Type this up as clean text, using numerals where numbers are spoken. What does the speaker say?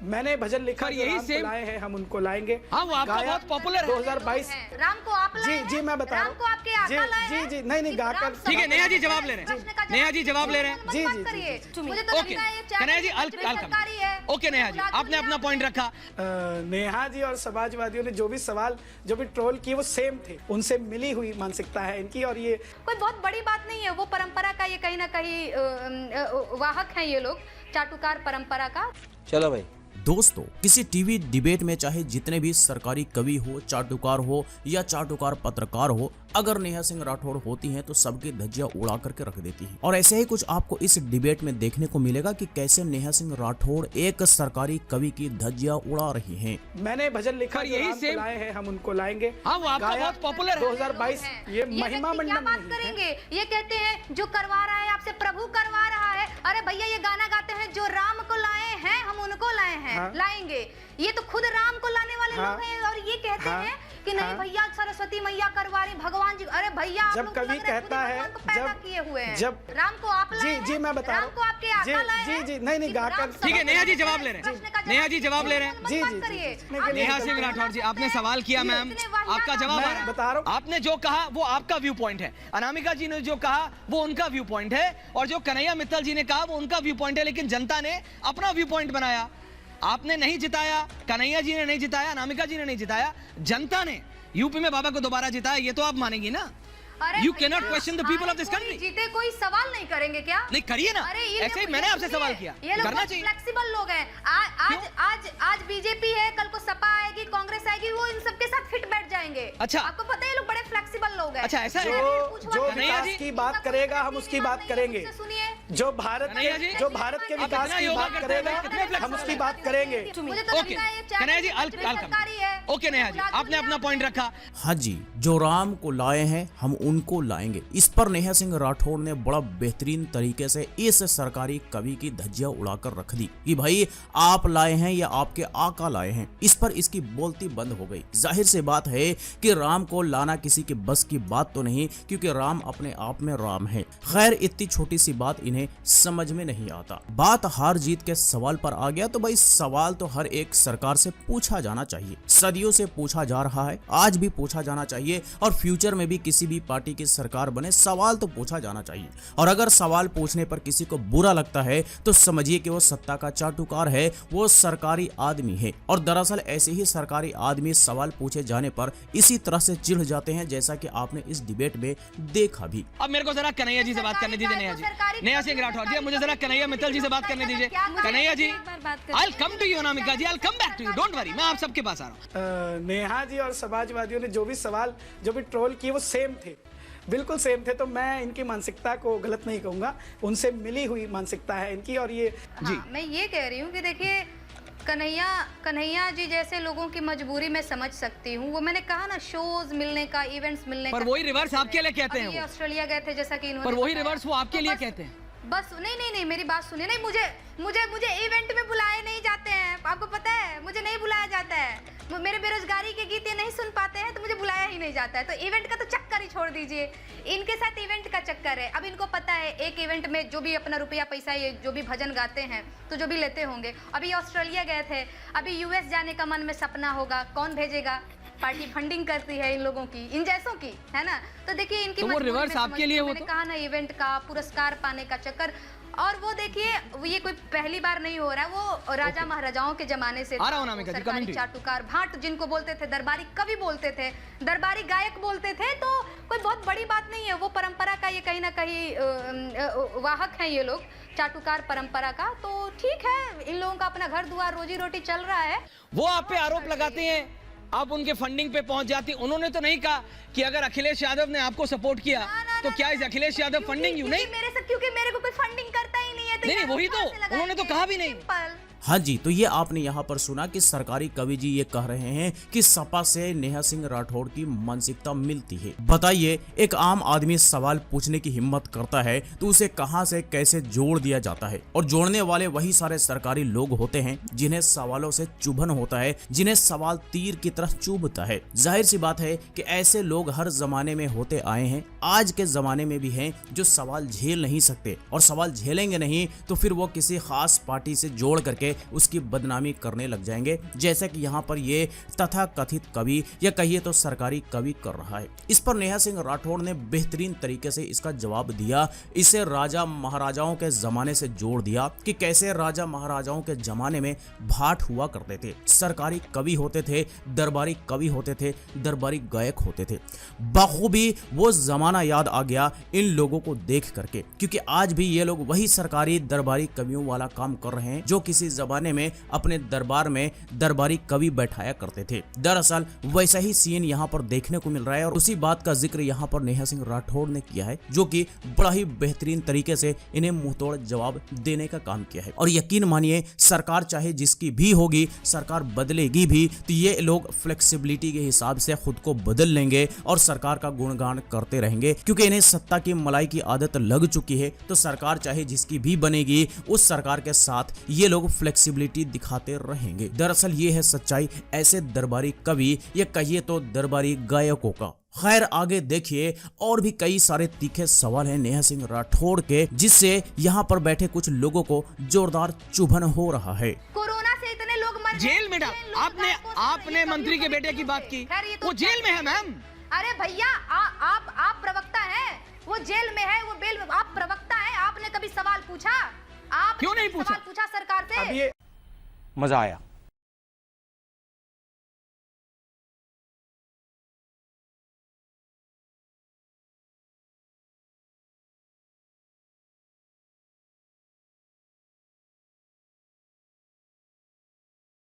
मैंने भजन लिखा, यही राम को लाए हैं हम उनको लाएंगे। हाँ, वो आपका बहुत पॉपुलर है। 2022 राम को आप लाए हैं? जी मैं बता रहा राम को आपके आका लाए हैं? जी नहीं गाकर। ठीक है, नेहा जी जवाब ले रहे हैं। नेहा जी जवाब ले रहे हैं। जी मुझे तो ओके कन्हैया जी, ओके नेहा जी, आपने अपना पॉइंट रखा। नेहा जी और समाजवादियों ने जो भी सवाल जो भी ट्रोल किए वो सेम थे, उनसे मिली हुई मानसिकता है इनकी। और ये कोई बहुत बड़ी बात नहीं है, वो परंपरा का ये कहीं ना कहीं वाहक हैं ये लोग, चाटुकार परंपरा का। चलो भाई दोस्तों, किसी टीवी डिबेट में चाहे जितने भी सरकारी कवि हो, चाटुकार हो या चाटुकार पत्रकार हो, अगर नेहा सिंह राठौड़ होती हैं तो सबकी धज्जियां उड़ा करके रख देती हैं। और ऐसे ही कुछ आपको इस डिबेट में देखने को मिलेगा कि कैसे नेहा सिंह राठौड़ एक सरकारी कवि की धज्जियां उड़ा रही हैं। मैंने भजन लिखा, यही राम को लाए हैं हम उनको लाएंगे। हाँ, वो आपका बहुत पॉपुलर है। 2022 ये महिमा मंडन बात करेंगे, ये कहते हैं जो करवा रहा है आपसे प्रभु करवा रहा है। अरे भैया ये गाना गाते हैं जो राम को लाए हैं हम उनको लाए हैं, लाएंगे। ये तो खुद राम को लाने वाले लोग हैं और ये कहते हैं कि नहीं भैया सरस्वती मैया करवा रही, भगवान जी। अरे भैया जब कवि कहता है, जब राम को आप लाए हैं? जी मैं बता रहा हूँ, राम को आपके आका लाए हैं? जी नहीं गाकर। ठीक है, नेहा जी जवाब ले रहे हैं। नेहा जी जवाब ले रहे हैं। जी नेहा सिंह राठौड़ जी, आपने सवाल किया मैम, आपका जवाब आ रहा है। बता रहा हूँ, आपने जो कहा वो आपका व्यू पॉइंट है, अनामिका जी ने जो कहा वो उनका व्यू पॉइंट है, और जो कन्हैया मित्तल जी ने कहा वो उनका व्यू पॉइंट है। लेकिन जनता ने अपना व्यू पॉइंट बनाया। आपने नहीं जिताया, कन्हैया जी ने नहीं जिताया, अनामिका जी ने नहीं जिताया, जनता ने यूपी में बाबा को दोबारा जिताया। ये तो आप मानेंगी ना? You cannot question the people of this country. जीते कोई सवाल नहीं करेंगे क्या? नहीं करिए ना, ऐसे ही मैंने आपसे सवाल किया, ये लोग करना चाहिए। फ्लेक्सिबल लोग हैं। आज बीजेपी है, कल को सपा आएगी, कांग्रेस आएगी, वो इन सबके साथ फिट बैठ जाएंगे। अच्छा, आपको पता है ये लोग बड़े फ्लेक्सिबल लोग हैं। अच्छा ऐसा है? जो विकास की बात करेगा हम उसकी बात करेंगे, जो भारत के विकास की बात करेगा हम उसकी बात करेंगे। ओके कन्हैया जी, ओके नेहा जी, आपने अपना पॉइंट रखा। हाँ जी, जो राम को लाए हैं हम उनको लाएंगे। इस पर नेहा सिंह राठौड़ ने बड़ा बेहतरीन तरीके से इस सरकारी कवि की धज्जियां उड़ाकर रख दी कि भाई आप लाए हैं या आपके आका लाए हैं। इस पर इसकी बोलती बंद हो गई। जाहिर सी बात है कि राम को लाना किसी के बस की बात तो नहीं, क्योंकि राम अपने आप में राम है। खैर, इतनी छोटी सी बात इन्हें समझ में नहीं आता। बात हार जीत के सवाल पर आ गया तो भाई सवाल तो हर एक सरकार से पूछा जाना चाहिए। सदियों से पूछा जा रहा है, आज भी पूछा जाना चाहिए, और फ्यूचर में भी किसी भी पार्टी की सरकार बने सवाल तो पूछा जाना चाहिए। और अगर सवाल पूछने पर किसी को बुरा लगता है तो समझिए कि वो सत्ता का चाटुकार है, वो सरकारी आदमी है। और दरअसल ऐसे ही सरकारी आदमी सवाल पूछे जाने पर इसी तरह से चिढ़ जाते हैं, जैसा कि आपने इस डिबेट में देखा भी। अब मेरे को जरा कन्हैया जी से बात करने दीजिए। नेहा जी, नेहा सिंह राठौड़ जी, मुझे जरा कन्हैया मित्तल जी से बात करने दीजिए। Kanhaiya ji, I will come to you, Anamika ji, I will come back to you, don't worry, मैं आप सबके पास आ रहा हूँ। नेहा जी और समाजवादियों ने जो भी सवाल जो भी ट्रोल किए वो सेम थे, बिल्कुल सेम थे। तो मैं इनकी मानसिकता को गलत नहीं कहूंगा, उनसे मिली हुई मानसिकता है इनकी। और ये जी मैं ये कह रही हूँ कि देखिए कन्हैया जी जैसे लोगों की मजबूरी मैं समझ सकती हूँ। वो मैंने कहा ना, शोज मिलने का, इवेंट्स मिलने का। पर वही रिवर्स आपके लिए कहते हैं। ऑस्ट्रेलिया गए थे जैसा कि इन्होंने, पर वही रिवर्स वो आपके लिए कहते हैं। बस नहीं मेरी बात सुनिए। नहीं, मुझे इवेंट में बुलाए नहीं जाते हैं, आपको पता है, मुझे नहीं बुलाया जाता है। मेरे बेरोजगारी के गीत ये नहीं सुन पाते हैं तो मुझे बुलाया ही नहीं जाता है। तो इवेंट का तो चक्कर ही छोड़ दीजिए, इनके साथ इवेंट का चक्कर है। अब इनको पता है एक इवेंट में जो भी अपना रुपया पैसा, ये जो भी भजन गाते हैं तो जो भी लेते होंगे। अभी ऑस्ट्रेलिया गए थे, अभी यूएस जाने का मन में सपना होगा, कौन भेजेगा? पार्टी फंडिंग करती है इन लोगों की, इन जैसों की, है ना? तो देखिए इनकी तो वो रिवर्स आपके लिए, मैंने कहा ना, इवेंट का पुरस्कार पाने का चक्कर। और वो देखिए ये कोई पहली बार नहीं हो रहा है, वो राजा महाराजाओं के जमाने से सरकारी चाटुकार, भाट जिनको बोलते थे, दरबारी कवि बोलते थे, दरबारी गायक बोलते थे। तो कोई बहुत बड़ी बात नहीं है, वो परंपरा का ये कहीं ना कहीं वाहक हैं ये लोग, चाटुकार परंपरा का। तो ठीक है, इन लोगों का अपना घर द्वार, रोजी रोटी चल रहा है। वो आप पे आरोप लगाते हैं, आप उनके फंडिंग पे पहुंच जाती। उन्होंने तो नहीं कहा कि अगर अखिलेश यादव ने आपको सपोर्ट किया तो क्या इस अखिलेश यादव फंडिंग यू नहीं? मेरे से, क्योंकि मेरे को कोई फंडिंग करता ही नहीं है। नहीं, वही तो उन्होंने तो कहा भी नहीं। हाँ जी, तो ये आपने यहाँ पर सुना कि सरकारी कवि जी ये कह रहे हैं कि सपा से नेहा सिंह राठौड़ की मानसिकता मिलती है। बताइए, एक आम आदमी सवाल पूछने की हिम्मत करता है तो उसे कहां से कैसे जोड़ दिया जाता है। और जोड़ने वाले वही सारे सरकारी लोग होते हैं जिन्हें सवालों से चुभन होता है, जिन्हें सवाल तीर की तरह चुभता है। जाहिर सी बात है कि ऐसे लोग हर जमाने में होते आए हैं, आज के जमाने में भी हैं, जो सवाल झेल नहीं सकते। और सवाल झेलेंगे नहीं तो फिर वो किसी खास पार्टी से जोड़ करके से उसकी बदनामी करने लग जाएंगे, जैसे कि यहाँ पर ये तथाकथित कवि या कहिए तो सरकारी कवि कर रहा है। इस पर नेहा सिंह राठौड़ ने बेहतरीन तरीके से इसका जवाब दिया। इसे राजा महाराजाओं के जमाने से जोड़ दिया कि कैसे राजा महाराजाओं के जमाने में भाट हुआ करते थे, सरकारी कवि होते थे, दरबारी कवि होते थे, दरबारी गायक होते थे। बखूबी वो जमाना याद आ गया इन लोगों को देख करके, क्योंकि आज भी ये लोग वही सरकारी दरबारी कवियों वाला काम कर रहे हैं जो किसी जमाने में अपने दरबार में दरबारी कवि बैठाया करते थे। दरअसल वैसा ही सीन यहाँ पर देखने को मिल रहा है और उसी बात का जिक्र यहाँ पर नेहा सिंह राठौड़ ने किया है, जो कि बड़ा ही बेहतरीन तरीके से इन्हें मुंहतोड़ जवाब देने का काम किया है। और यकीन मानिए, सरकार चाहे जिसकी भी होगी, सरकार बदलेगी भी तो ये लोग फ्लेक्सिबिलिटी के हिसाब से खुद को बदल लेंगे और सरकार का गुणगान करते रहेंगे, क्योंकि इन्हें सत्ता की मलाई की आदत लग चुकी है। तो सरकार चाहे जिसकी भी बनेगी, उस सरकार के साथ ये लोग फ्लेक्सिबिलिटी दिखाते रहेंगे। दरअसल ये है सच्चाई ऐसे दरबारी कवि या कहिए तो दरबारी गायकों का। खैर आगे देखिए, और भी कई सारे तीखे सवाल हैं नेहा सिंह राठौड़ के, जिससे यहाँ पर बैठे कुछ लोगों को जोरदार चुभन हो रहा है। कोरोना से इतने लोग मर जेल में आपने मंत्री के बेटे की बात की, वो जेल में है मैम। अरे भैया आप प्रवक्ता हैं, वो जेल में है, वो बेल में, आप प्रवक्ता हैं, आपने कभी सवाल पूछा? आप क्यों नहीं पूछा? सवाल पूछा सरकार से? मजा आया।